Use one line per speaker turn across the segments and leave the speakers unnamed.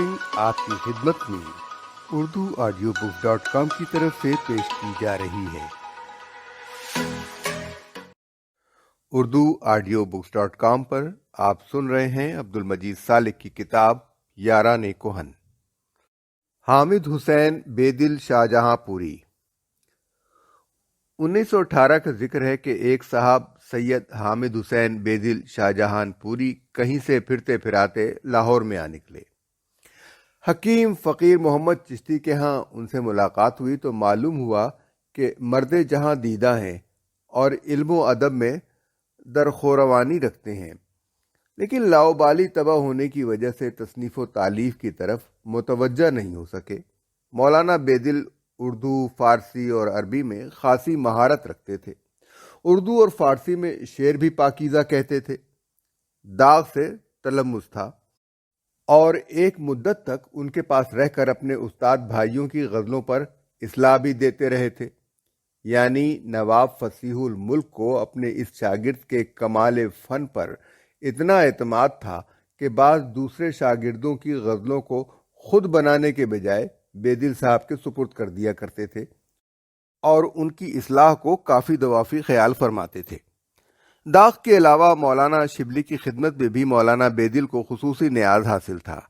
Recording آپ کی خدمت میں urduaudiobooks.com کی طرف سے پیش کی جا رہی ہے۔ urduaudiobooks.com پر آپ سن رہے ہیں عبد المجید صالح کی کتاب یاران کہن۔ حامد حسین بیدل شاہجہاں پوری۔ 1918 کا ذکر ہے کہ ایک صاحب سید حامد حسین بیدل شاہجہاں پوری کہیں سے پھرتے پھراتے لاہور میں آ نکلے۔ حکیم فقیر محمد چشتی کے ہاں ان سے ملاقات ہوئی تو معلوم ہوا کہ مرد جہاں دیدہ ہیں اور علم و ادب میں درخوروانی رکھتے ہیں، لیکن لاؤبالی طبع ہونے کی وجہ سے تصنیف و تالیف کی طرف متوجہ نہیں ہو سکے۔ مولانا بیدل اردو، فارسی اور عربی میں خاصی مہارت رکھتے تھے۔ اردو اور فارسی میں شعر بھی پاکیزہ کہتے تھے، داغ سے تلمس تھا، اور ایک مدت تک ان کے پاس رہ کر اپنے استاد بھائیوں کی غزلوں پر اصلاح بھی دیتے رہے تھے۔ یعنی نواب فصیح الملک کو اپنے اس شاگرد کے کمال فن پر اتنا اعتماد تھا کہ بعض دوسرے شاگردوں کی غزلوں کو خود بنانے کے بجائے بیدل صاحب کے سپرد کر دیا کرتے تھے اور ان کی اصلاح کو کافی دوافی خیال فرماتے تھے۔ داغ کے علاوہ مولانا شبلی کی خدمت میں بھی مولانا بیدل کو خصوصی نیاز حاصل تھا۔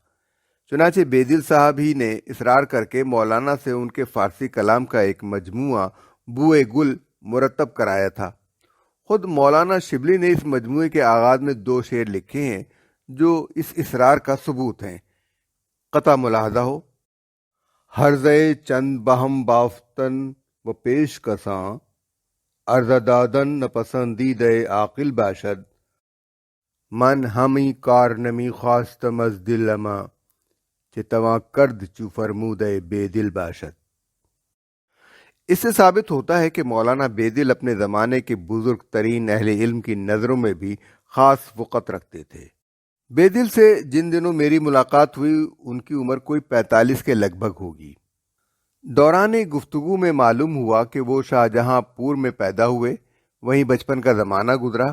چنانچہ بیدل صاحب ہی نے اصرار کر کے مولانا سے ان کے فارسی کلام کا ایک مجموعہ بوئے گل مرتب کرایا تھا۔ خود مولانا شبلی نے اس مجموعے کے آغاز میں 2 شعر لکھے ہیں جو اس اصرار کا ثبوت ہیں۔ قطع ملاحظہ ہو: ہرزے چند بہم بافتن و پیش کساں، عرض دادن نپسندید عاقل باشد، من ہمی کار نمی خواستم از دل اما، چہ تواں کرد چو فرمود بے دل باشد۔ اس سے ثابت ہوتا ہے کہ مولانا بیدل اپنے زمانے کے بزرگ ترین اہل علم کی نظروں میں بھی خاص وقت رکھتے تھے۔ بیدل سے جن دنوں میری ملاقات ہوئی ان کی عمر کوئی 45 کے لگ بھگ ہوگی۔ دوران گفتگو میں معلوم ہوا کہ وہ شاہجہاں پور میں پیدا ہوئے، وہیں بچپن کا زمانہ گزرا،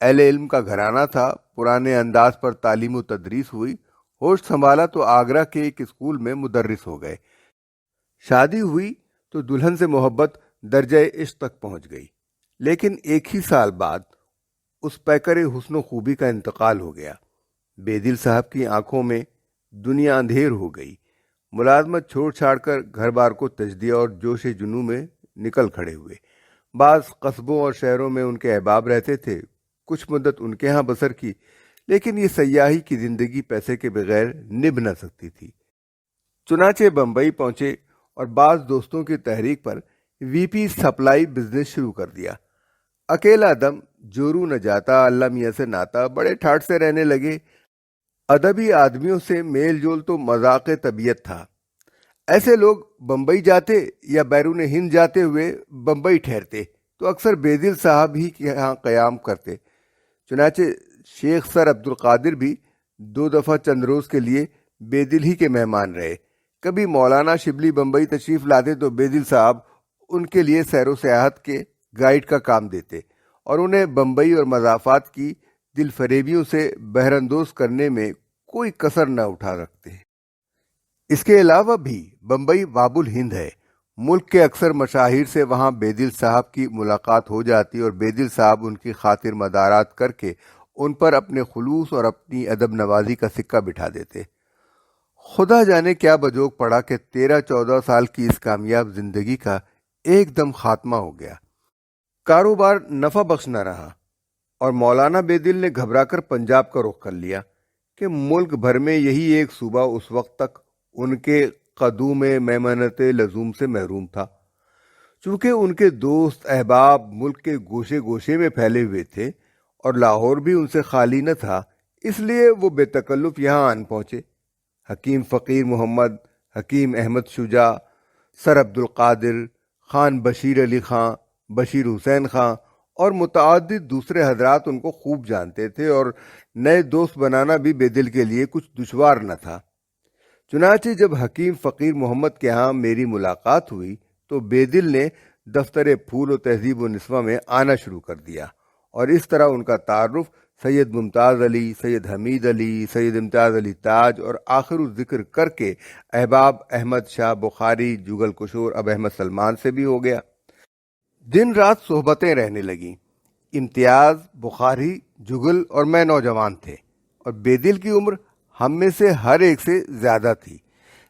اہل علم کا گھرانہ تھا، پرانے انداز پر تعلیم و تدریس ہوئی، ہوش سنبھالا تو آگرہ کے ایک اسکول میں مدرس ہو گئے۔ شادی ہوئی تو دلہن سے محبت درجہ عشق تک پہنچ گئی، لیکن ایک ہی سال بعد اس پیکر حسن و خوبی کا انتقال ہو گیا۔ بیدل صاحب کی آنکھوں میں دنیا اندھیر ہو گئی۔ ملازمت چھوڑ چھاڑ کر گھر بار کو تجزیہ اور جوش جنوں میں نکل کھڑے ہوئے۔ بعض قصبوں اور شہروں میں ان کے احباب رہتے تھے، کچھ مدت ان کے ہاں بسر کی، لیکن یہ سیاحی کی زندگی پیسے کے بغیر نبھ نہ سکتی تھی۔ چنانچہ بمبئی پہنچے اور بعض دوستوں کی تحریک پر وی پی سپلائی بزنس شروع کر دیا۔ اکیلا دم، جورو نہ جاتا، اللہ میاں سے ناتا، بڑے ٹھاٹ سے رہنے لگے۔ ادبی آدمیوں سے میل جول تو مذاق طبیعت تھا۔ ایسے لوگ بمبئی جاتے یا بیرون ہند جاتے ہوئے بمبئی ٹھہرتے تو اکثر بیدل صاحب ہی کے ہاں قیام کرتے۔ چنانچہ شیخ سر عبد القادر بھی 2 دفعہ چند روز کے لیے بیدل ہی کے مہمان رہے۔ کبھی مولانا شبلی بمبئی تشریف لاتے تو بیدل صاحب ان کے لیے سیر و سیاحت کے گائیڈ کا کام دیتے اور انہیں بمبئی اور مضافات کی دل فریبیوں سے بہراندوز کرنے میں کوئی کسر نہ اٹھا رکھتے۔ اس کے علاوہ بھی بمبئی باب الہند ہے۔ ملک کے اکثر مشاہیر سے وہاں بیدل صاحب کی ملاقات ہو جاتی اور بیدل صاحب ان کی خاطر مدارات کر کے ان پر اپنے خلوص اور اپنی ادب نوازی کا سکہ بٹھا دیتے۔ خدا جانے کیا بجوگ پڑا کہ 13-14 سال کی اس کامیاب زندگی کا ایک دم خاتمہ ہو گیا۔ کاروبار نفع بخش نہ رہا اور مولانا بیدل نے گھبرا کر پنجاب کا رخ کر لیا کہ ملک بھر میں یہی ایک صوبہ اس وقت تک ان کے قدوم میمنت لزوم سے محروم تھا۔ چونکہ ان کے دوست احباب ملک کے گوشے گوشے میں پھیلے ہوئے تھے اور لاہور بھی ان سے خالی نہ تھا، اس لیے وہ بے تکلف یہاں آن پہنچے۔ حکیم فقیر محمد، حکیم احمد شجاع، سر عبد القادر، خان بشیر علی خان، بشیر حسین خان اور متعدد دوسرے حضرات ان کو خوب جانتے تھے اور نئے دوست بنانا بھی بیدل کے لیے کچھ دشوار نہ تھا۔ چنانچہ جب حکیم فقیر محمد کے ہاں میری ملاقات ہوئی تو بیدل نے دفتر پھول و تہذیب و نسواں میں آنا شروع کر دیا اور اس طرح ان کا تعارف سید ممتاز علی، سید حمید علی، سید امتیاز علی تاج اور آخر الذکر کر کے احباب احمد شاہ بخاری، جگل کشور اب احمد سلمان سے بھی ہو گیا۔ دن رات صحبتیں رہنے لگیں۔ امتیاز، بخاری، جگل اور میں نوجوان تھے اور بیدل کی عمر ہم میں سے ہر ایک سے زیادہ تھی،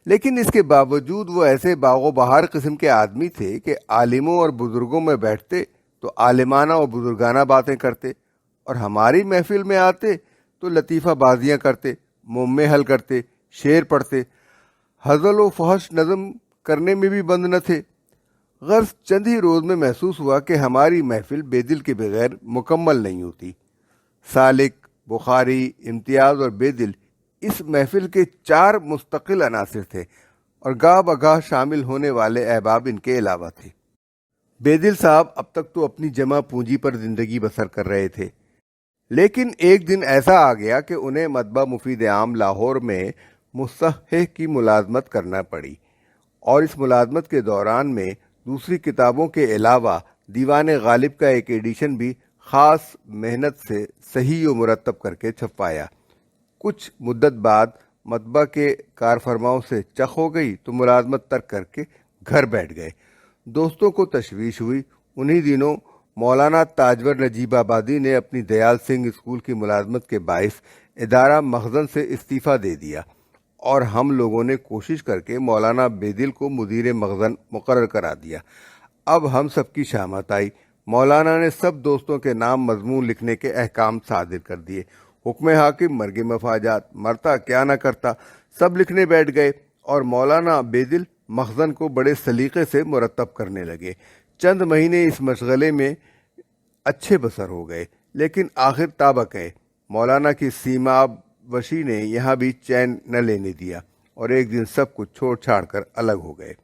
لیکن اس کے باوجود وہ ایسے باغ و بہار قسم کے آدمی تھے کہ عالموں اور بزرگوں میں بیٹھتے تو عالمانہ اور بزرگانہ باتیں کرتے، اور ہماری محفل میں آتے تو لطیفہ بازیاں کرتے، معمے حل کرتے، شعر پڑھتے، ہزل و فحش نظم کرنے میں بھی بند نہ تھے۔ غرض چند ہی روز میں محسوس ہوا کہ ہماری محفل بیدل کے بغیر مکمل نہیں ہوتی۔ سالک، بخاری، امتیاز اور بیدل اس محفل کے 4 مستقل عناصر تھے اور گاہ بگاہ شامل ہونے والے احباب ان کے علاوہ تھے۔ بیدل صاحب اب تک تو اپنی جمع پونجی پر زندگی بسر کر رہے تھے، لیکن ایک دن ایسا آ گیا کہ انہیں مطبع مفید عام لاہور میں مصحح کی ملازمت کرنا پڑی، اور اس ملازمت کے دوران میں دوسری کتابوں کے علاوہ دیوان غالب کا ایک ایڈیشن بھی خاص محنت سے صحیح و مرتب کر کے چھپوایا۔ کچھ مدت بعد مطبع کے کارفرماؤں سے چخ ہو گئی تو ملازمت ترک کر کے گھر بیٹھ گئے۔ دوستوں کو تشویش ہوئی۔ انہی دنوں مولانا تاجور نجیب آبادی نے اپنی دیال سنگھ اسکول کی ملازمت کے باعث ادارہ مخزن سے استعفیٰ دے دیا، اور ہم لوگوں نے کوشش کر کے مولانا بیدل کو مدیر مخزن مقرر کرا دیا۔ اب ہم سب کی شامت آئی۔ مولانا نے سب دوستوں کے نام مضمون لکھنے کے احکام صادر کر دیے۔ حکم حاکم مرگ مفاجات، مرتا کیا نہ کرتا، سب لکھنے بیٹھ گئے، اور مولانا بیدل مخزن کو بڑے سلیقے سے مرتب کرنے لگے۔ چند مہینے اس مشغلے میں اچھے بسر ہو گئے، لیکن آخر تابق ہے مولانا کی سیما وشی نے یہاں بھی چین نہ لینے دیا، اور ایک دن سب کچھ چھوڑ چھاڑ کر الگ ہو گئے۔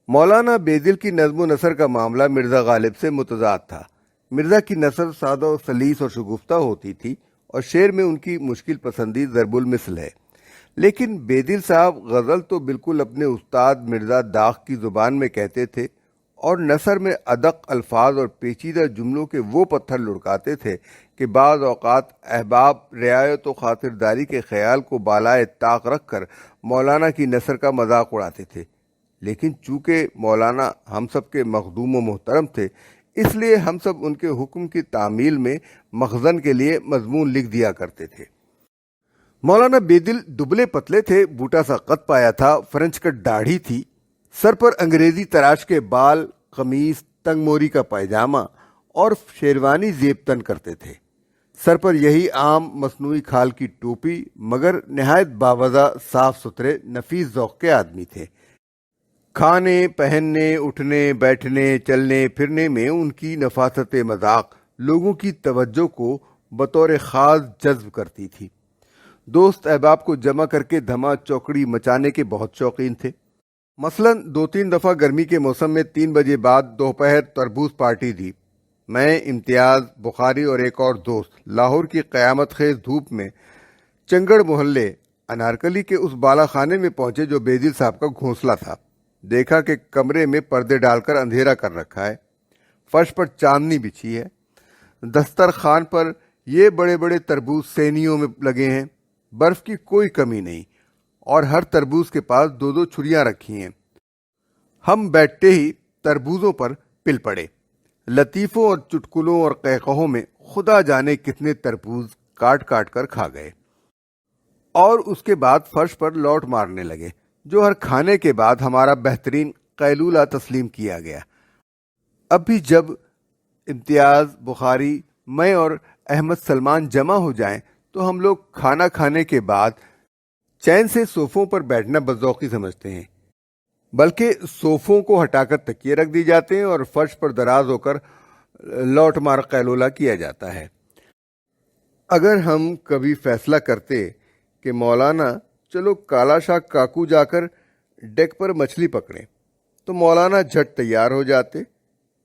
مولانا بیدل کی نظم و نثر کا معاملہ مرزا غالب سے متضاد تھا۔ مرزا کی نثر سادہ و سلیس اور شگفتہ ہوتی تھی، اور شعر میں ان کی مشکل پسندی ضرب المثل ہے، لیکن بیدل صاحب غزل تو بالکل اپنے استاد مرزا داغ کی زبان میں کہتے تھے، اور نثر میں ادق الفاظ اور پیچیدہ جملوں کے وہ پتھر لڑکاتے تھے کہ بعض اوقات احباب رعایت و خاطرداری کے خیال کو بالائے طاق رکھ کر مولانا کی نثر کا مذاق اڑاتے تھے، لیکن چونکہ مولانا ہم سب کے مخدوم و محترم تھے، اس لیے ہم سب ان کے حکم کی تعمیل میں مخزن کے لیے مضمون لکھ دیا کرتے تھے۔ مولانا بیدل دبلے پتلے تھے، بوٹا سا قد پایا تھا، فرنچ کٹ داڑھی تھی، سر پر انگریزی تراش کے بال، قمیص، تنگ موری کا پائجامہ اور شیروانی زیب تن کرتے تھے۔ سر پر یہی عام مصنوعی کھال کی ٹوپی، مگر نہایت باوضع، صاف ستھرے، نفیس ذوق کے آدمی تھے۔ کھانے، پہننے، اٹھنے، بیٹھنے، چلنے پھرنے میں ان کی نفاست مذاق لوگوں کی توجہ کو بطور خاص جذب کرتی تھی۔ دوست احباب کو جمع کر کے دھما چوکڑی مچانے کے بہت شوقین تھے۔ مثلاً 2-3 دفعہ گرمی کے موسم میں 3 بجے بعد دوپہر تربوز پارٹی دی۔ میں، امتیاز، بخاری اور ایک اور دوست لاہور کی قیامت خیز دھوپ میں چنگڑ محلے انارکلی کے اس بالا خانے میں پہنچے جو بیدل صاحب کا گھونسلہ تھا۔ دیکھا کہ کمرے میں پردے ڈال کر اندھیرا کر رکھا ہے، فرش پر چاندنی بچھی ہے، دسترخوان پر یہ بڑے بڑے تربوز سینیوں میں لگے ہیں، برف کی کوئی کمی نہیں، اور ہر تربوز کے پاس 2 چھریاں رکھی ہیں۔ ہم بیٹھتے ہی تربوزوں پر پل پڑے، لطیفوں اور چٹکلوں اور قہقہوں میں خدا جانے کتنے تربوز کاٹ کاٹ کر کھا گئے، اور اس کے بعد فرش پر لوٹ مارنے لگے، جو ہر کھانے کے بعد ہمارا بہترین قیلولہ تسلیم کیا گیا۔ اب بھی جب امتیاز، بخاری، میں اور احمد سلمان جمع ہو جائیں تو ہم لوگ کھانا کھانے کے بعد چین سے صوفوں پر بیٹھنا بذوقی سمجھتے ہیں، بلکہ صوفوں کو ہٹا کر تکیے رکھ دی جاتے ہیں اور فرش پر دراز ہو کر لوٹ مار قیلولہ کیا جاتا ہے۔ اگر ہم کبھی فیصلہ کرتے کہ مولانا چلو کالا شاہ کاکو جا کر ڈیک پر مچھلی پکڑیں، تو مولانا جھٹ تیار ہو جاتے،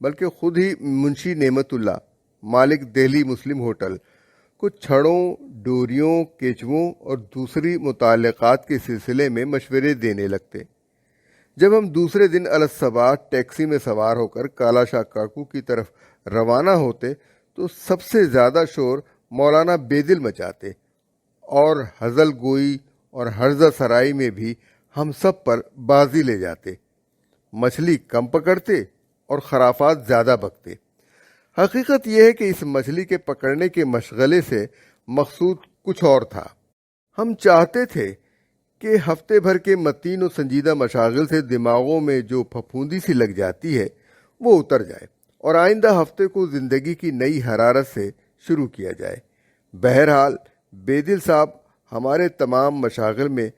بلکہ خود ہی منشی نعمت اللہ، مالک دہلی مسلم ہوٹل، کچھ چھڑوں، ڈوریوں، کیچووں اور دوسری متعلقات کے سلسلے میں مشورے دینے لگتے۔ جب ہم دوسرے دن الصبح ٹیکسی میں سوار ہو کر کالا شاہ کاکو کی طرف روانہ ہوتے تو سب سے زیادہ شور مولانا بیدل مچاتے اور ہزل گوئی اور ہرزہ سرائی میں بھی ہم سب پر بازی لے جاتے، مچھلی کم پکڑتے اور خرافات زیادہ بکتے۔ حقیقت یہ ہے کہ اس مچھلی کے پکڑنے کے مشغلے سے مقصود کچھ اور تھا۔ ہم چاہتے تھے کہ ہفتے بھر کے متین و سنجیدہ مشاغل سے دماغوں میں جو پھپھوندی سی لگ جاتی ہے وہ اتر جائے اور آئندہ ہفتے کو زندگی کی نئی حرارت سے شروع کیا جائے۔ بہرحال بیدل صاحب ہمارے تمام مشاغل میں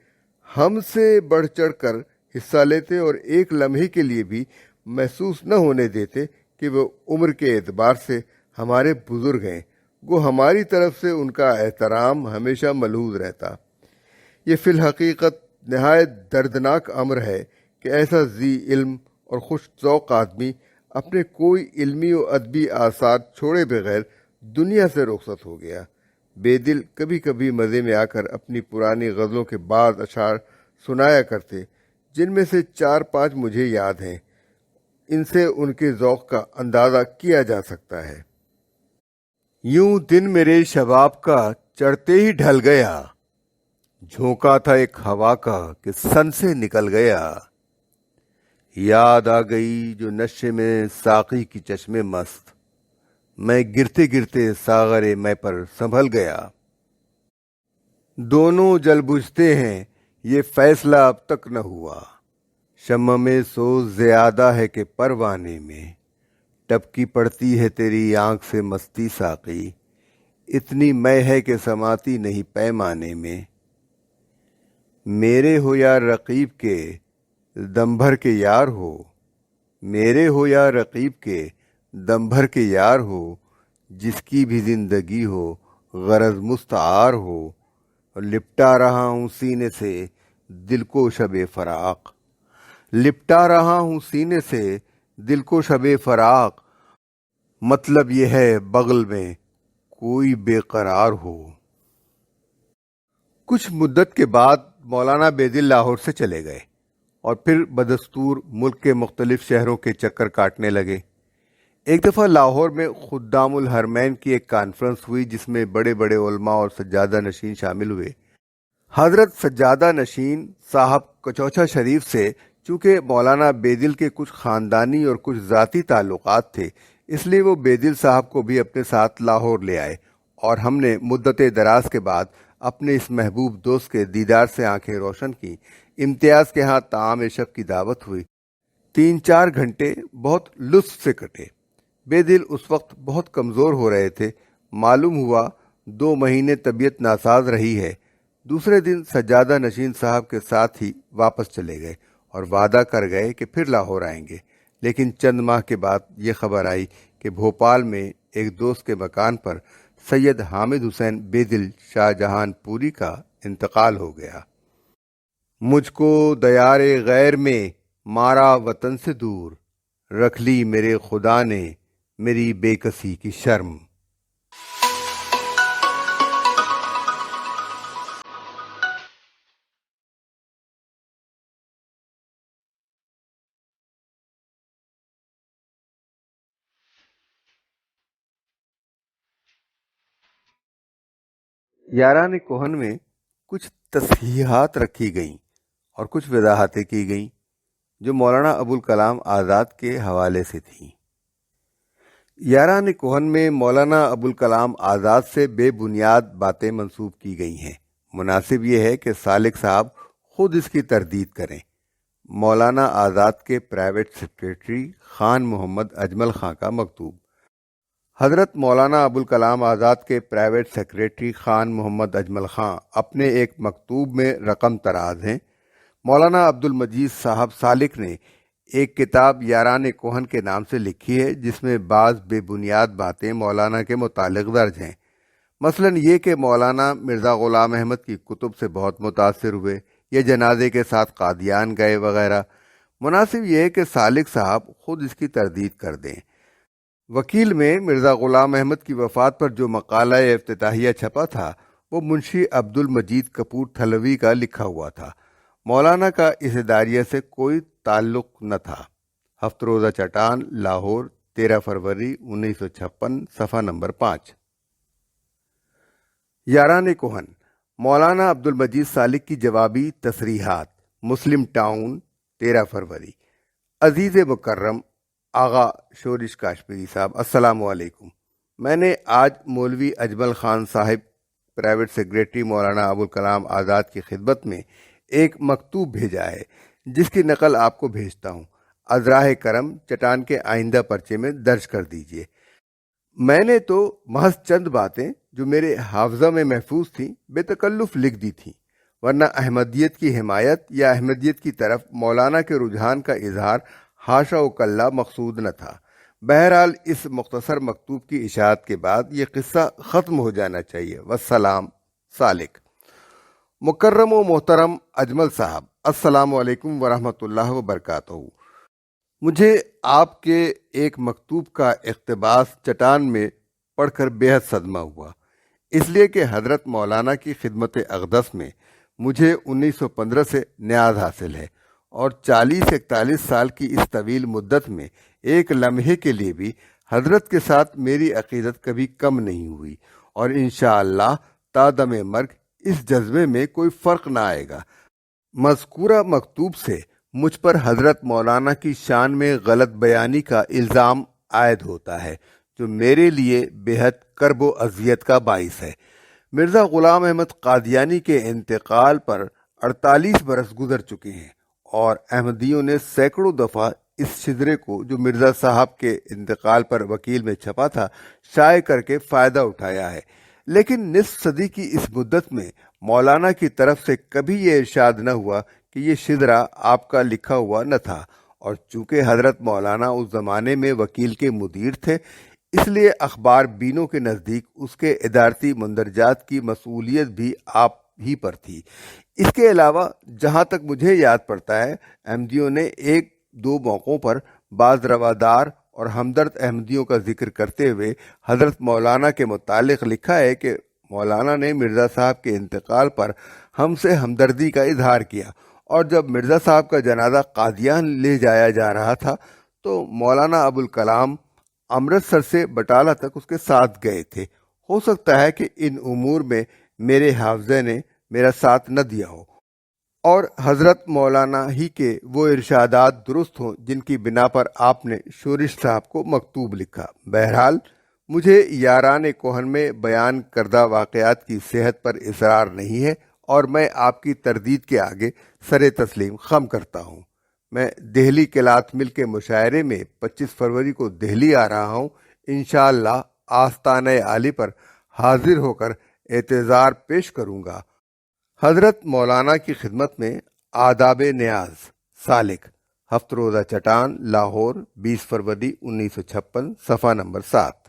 ہم سے بڑھ چڑھ کر حصہ لیتے اور ایک لمحے کے لیے بھی محسوس نہ ہونے دیتے کہ وہ عمر کے اعتبار سے ہمارے بزرگ ہیں، گو ہماری طرف سے ان کا احترام ہمیشہ ملحوظ رہتا۔ یہ فی الحقیقت نہایت دردناک امر ہے کہ ایسا ذی علم اور خوش ذوق آدمی اپنے کوئی علمی و ادبی آثار چھوڑے بغیر دنیا سے رخصت ہو گیا۔ بیدل کبھی کبھی مزے میں آ کر اپنی پرانی غزلوں کے بعض اشعار سنایا کرتے، جن میں سے 4-5 مجھے یاد ہیں۔ ان سے ان کے ذوق کا اندازہ کیا جا سکتا ہے۔ یوں دن میرے شباب کا چڑھتے ہی ڈھل گیا، جھونکا تھا ایک ہوا کا کہ سن سے نکل گیا۔ یاد آ گئی جو نشے میں ساقی کی چشمے مست، میں گرتے گرتے ساغر میں پر سنبھل گیا۔ دونوں جل بجھتے ہیں یہ فیصلہ اب تک نہ ہوا، شمع میں سوز زیادہ ہے کہ پروانے میں، ٹپکی پڑتی ہے تیری آنکھ سے مستی ساقی، اتنی میں ہے کہ سماتی نہیں پیمانے میں۔ میرے ہو یا رقیب کے دم بھر کے یار ہو، میرے ہو یا رقیب کے دم بھر کے یار ہو، جس کی بھی زندگی ہو غرض مستعار ہو، اور لپٹا رہا ہوں سینے سے دل کو شب فراق، لپٹا رہا ہوں سینے سے دل کو شب فراق، مطلب یہ ہے بغل میں کوئی بے قرار ہو۔ کچھ مدت کے بعد مولانا بیدل لاہور سے چلے گئے اور پھر بدستور ملک کے مختلف شہروں کے چکر کاٹنے لگے۔ ایک دفعہ لاہور میں خدام الحرمین کی ایک کانفرنس ہوئی جس میں بڑے بڑے علماء اور سجادہ نشین شامل ہوئے۔ حضرت سجادہ نشین صاحب کچوچھا شریف سے چونکہ مولانا بیدل کے کچھ خاندانی اور کچھ ذاتی تعلقات تھے، اس لیے وہ بیدل صاحب کو بھی اپنے ساتھ لاہور لے آئے اور ہم نے مدت دراز کے بعد اپنے اس محبوب دوست کے دیدار سے آنکھیں روشن کی۔ امتیاز کے ہاں طعام شب کی دعوت ہوئی۔ 3-4 گھنٹے بہت لطف سے کٹے۔ بیدل اس وقت بہت کمزور ہو رہے تھے، معلوم ہوا 2 مہینے طبیعت ناساز رہی ہے۔ دوسرے دن سجادہ نشین صاحب کے ساتھ ہی واپس چلے گئے اور وعدہ کر گئے کہ پھر لاہور آئیں گے، لیکن چند ماہ کے بعد یہ خبر آئی کہ بھوپال میں ایک دوست کے مکان پر سید حامد حسین بیدل شاہ جہان پوری کا انتقال ہو گیا۔ مجھ کو دیار غیر میں مارا وطن سے دور، رکھ لی میرے خدا نے میری بے کسی کی شرم۔ یاران کہن میں کچھ تصحیحات رکھی گئیں اور کچھ وضاحتیں کی گئیں جو مولانا ابوالکلام آزاد کے حوالے سے تھیں۔ یاران کہن میں مولانا ابوالکلام آزاد سے بے بنیاد باتیں منسوب کی گئی ہیں۔ مناسب یہ ہے کہ سالک صاحب خود اس کی تردید کریں۔ مولانا آزاد کے پرائیویٹ سیکریٹری خان محمد اجمل خان کا مکتوب۔ حضرت مولانا ابوالکلام آزاد کے پرائیویٹ سیکریٹری خان محمد اجمل خان اپنے ایک مکتوب میں رقم تراز ہیں۔ مولانا عبد المجید صاحب سالک نے ایک کتاب یاران کہن کے نام سے لکھی ہے جس میں بعض بے بنیاد باتیں مولانا کے متعلق درج ہیں، مثلا یہ کہ مولانا مرزا غلام احمد کی کتب سے بہت متاثر ہوئے یا جنازے کے ساتھ قادیان گئے وغیرہ۔ مناسب یہ ہے کہ سالک صاحب خود اس کی تردید کر دیں۔ وکیل میں مرزا غلام احمد کی وفات پر جو مقالہ افتتاحیہ چھپا تھا وہ منشی عبد المجید کپور تھلوی کا لکھا ہوا تھا۔ مولانا کا اس اداریہ سے کوئی تعلق نہ تھا۔ ہفت روزہ چٹان، لاہور، 13 فروری 1956، صفحہ نمبر 5۔ یاران کوہن، مولانا عبدالمجید سالک کی جوابی تصریحات، مسلم ٹاؤن، 13 فروری۔ عزیز مکرم آغا شورش کاشمیری صاحب، السلام علیکم۔ میں نے آج مولوی اجمل خان صاحب پرائیویٹ سیکریٹری مولانا ابوالکلام آزاد کی خدمت میں ایک مکتوب بھیجا ہے، جس کی نقل آپ کو بھیجتا ہوں۔ ازراہ کرم چٹان کے آئندہ پرچے میں درج کر دیجیے۔ میں نے تو محض چند باتیں جو میرے حافظہ میں محفوظ تھیں بے تکلف لکھ دی تھیں، ورنہ احمدیت کی حمایت یا احمدیت کی طرف مولانا کے رجحان کا اظہار حاشا و کلا مقصود نہ تھا۔ بہرحال اس مختصر مکتوب کی اشاعت کے بعد یہ قصہ ختم ہو جانا چاہیے۔ والسلام، سالک۔ مکرم و محترم اجمل صاحب، السلام علیکم ورحمۃ اللہ وبرکاتہ۔ مجھے آپ کے ایک مکتوب کا اقتباس چٹان میں پڑھ کر بے حد صدمہ ہوا، اس لیے کہ حضرت مولانا کی خدمت اقدس میں مجھے 1915 سے نیاز حاصل ہے، اور 40-41 سال کی اس طویل مدت میں ایک لمحے کے لیے بھی حضرت کے ساتھ میری عقیدت کبھی کم نہیں ہوئی، اور انشاءاللہ تا دم مرگ اس جذبے میں کوئی فرق نہ آئے گا۔ مذکورہ مکتوب سے مجھ پر حضرت مولانا کی شان میں غلط بیانی کا الزام عائد ہوتا ہے، جو میرے لیے بے حد کرب و اذیت کا باعث ہے۔ مرزا غلام احمد قادیانی کے انتقال پر 48 برس گزر چکے ہیں، اور احمدیوں نے سینکڑوں دفعہ اس شجرے کو جو مرزا صاحب کے انتقال پر وکیل میں چھپا تھا شائع کر کے فائدہ اٹھایا ہے، لیکن نصف صدی کی اس مدت میں مولانا کی طرف سے کبھی یہ ارشاد نہ ہوا کہ یہ شجرہ آپ کا لکھا ہوا نہ تھا، اور چونکہ حضرت مولانا اس زمانے میں وکیل کے مدیر تھے، اس لیے اخبار بینوں کے نزدیک اس کے ادارتی مندرجات کی مسئولیت بھی آپ ہی پر تھی۔ اس کے علاوہ جہاں تک مجھے یاد پڑتا ہے، احمدیوں نے 1-2 موقعوں پر بعض روادار اور ہمدرد احمدیوں کا ذکر کرتے ہوئے حضرت مولانا کے متعلق لکھا ہے کہ مولانا نے مرزا صاحب کے انتقال پر ہم سے ہمدردی کا اظہار کیا، اور جب مرزا صاحب کا جنازہ قادیان لے جایا جا رہا تھا تو مولانا ابوالکلام امرتسر سے بٹالہ تک اس کے ساتھ گئے تھے۔ ہو سکتا ہے کہ ان امور میں میرے حافظے نے میرا ساتھ نہ دیا ہو، اور حضرت مولانا ہی کے وہ ارشادات درست ہوں جن کی بنا پر آپ نے شورش صاحب کو مکتوب لکھا۔ بہرحال مجھے یاران کوہن میں بیان کردہ واقعات کی صحت پر اصرار نہیں ہے، اور میں آپ کی تردید کے آگے سر تسلیم خم کرتا ہوں۔ میں دہلی کلات مل کے مشاعرے میں 25 فروری کو دہلی آ رہا ہوں۔ انشاءاللہ آستانہ عالی پر حاضر ہو کر اعتذار پیش کروں گا۔ حضرت مولانا کی خدمت میں آداب نیاز، سالک۔ ہفت روزہ چٹان، لاہور، 20 فروری 1956، صفحہ نمبر 7۔